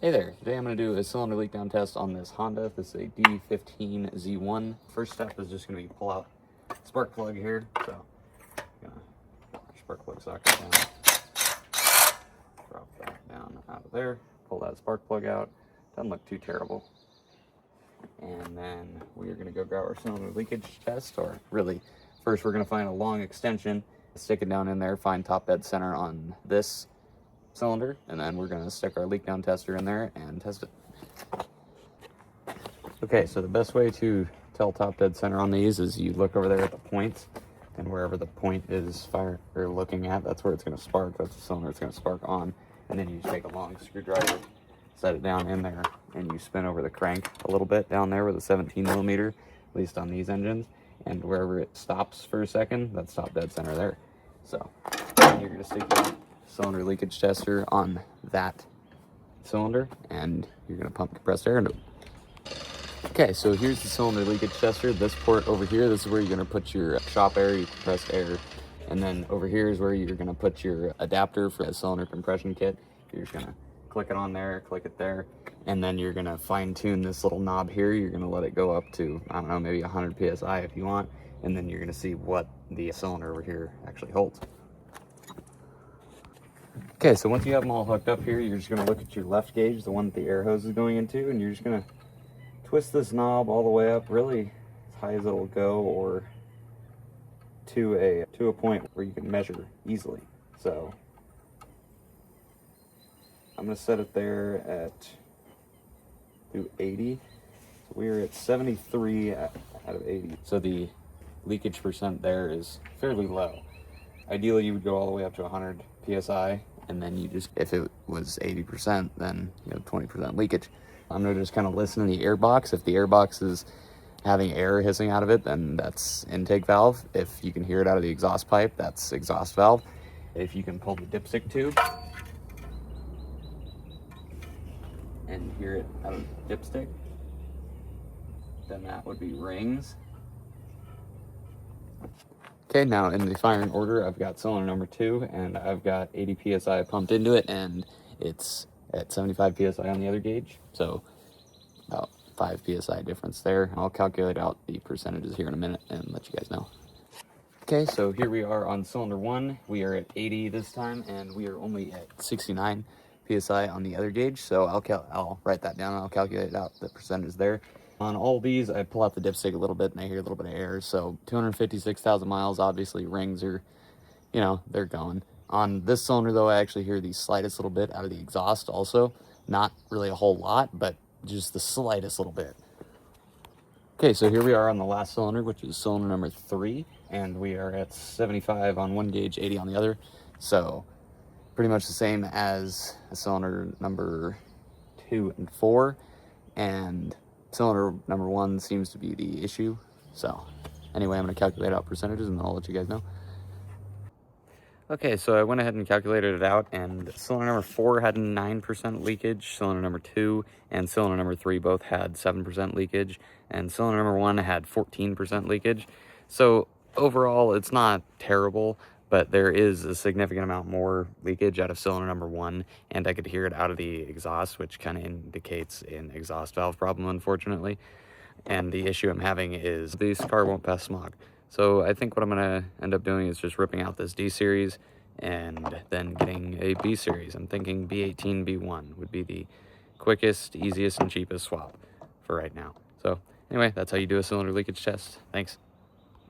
Hey there, today I'm going to do a cylinder leak down test on this Honda. This is a D15Z1. First step is just going to be pull out spark plug here. So, gonna spark plug socket down, drop that down out of there, pull that spark plug out. Doesn't look too terrible. And then we are going to go grab our cylinder leakage test, or really, first we're going to find a long extension, stick it down in there, find top dead center on this cylinder, and then we're going to stick our leak down tester in there and test it. Okay, so the best way to tell top dead center on these is you look over there at the points, and wherever the point is looking at, that's where it's going to spark. That's the cylinder it's going to spark on. And then you take a long screwdriver, set it down in there, and you spin over the crank a little bit down there with a 17 millimeter, at least on these engines, and wherever it stops for a second, that's top dead center there. So you're going to stick your cylinder leakage tester on that cylinder, and you're going to pump compressed air into it. Okay, so here's the cylinder leakage tester. This port over here, this is where you're going to put your shop air, your compressed air, and then over here is where you're going to put your adapter for a cylinder compression kit. You're just going to click it on there, click it there, and then you're going to fine tune this little knob here. You're going to let it go up to, I don't know, maybe 100 psi if you want, and then you're going to see what the cylinder over here actually holds. Okay, so once you have them all hooked up here, you're just going to look at your left gauge, the one that the air hose is going into, and you're just going to twist this knob all the way up, really as high as it'll go, or to a point where you can measure easily. So I'm going to set it there at 80. So we're at 73 out of 80. So the leakage percent there is fairly low. Ideally, you would go all the way up to 100 psi, and then you just, if it was 80%, then you know 20% leakage. I'm gonna just kind of listen to the air box. If the air box is having air hissing out of it, then that's intake valve. If you can hear it out of the exhaust pipe, that's exhaust valve. If you can pull the dipstick tube and hear it out of the dipstick, then that would be rings. Okay, now in the firing order, I've got cylinder number 2, and I've got 80 psi pumped into it, and it's at 75 psi on the other gauge, so about 5 psi difference there. I'll calculate out the percentages here in a minute and let you guys know. Okay, so here we are on cylinder 1. We are at 80 this time, and we are only at 69 psi on the other gauge, so I'll write that down and I'll calculate out the percentages there. On all these, I pull out the dipstick a little bit and I hear a little bit of air. So 256,000 miles, obviously rings are, you know, they're going. On this cylinder though, I actually hear the slightest little bit out of the exhaust also. Not really a whole lot, but just the slightest little bit. Okay, so here we are on the last cylinder, which is cylinder number 3. And we are at 75 on one gauge, 80 on the other. So pretty much the same as cylinder number 2 and 4. And cylinder number 1 seems to be the issue. So anyway, I'm going to calculate out percentages and I'll let you guys know. Okay, so I went ahead and calculated it out, and cylinder number 4 had 9% leakage, cylinder number 2 and cylinder number 3 both had 7% leakage, and cylinder number 1 had 14% leakage. So overall, it's not terrible, but there is a significant amount more leakage out of cylinder number 1, and I could hear it out of the exhaust, which kind of indicates an exhaust valve problem, unfortunately. And the issue I'm having is this car won't pass smog. So I think what I'm going to end up doing is just ripping out this D series and then getting a B series. I'm thinking B18, B1 would be the quickest, easiest, and cheapest swap for right now. So anyway, that's how you do a cylinder leakage test. Thanks.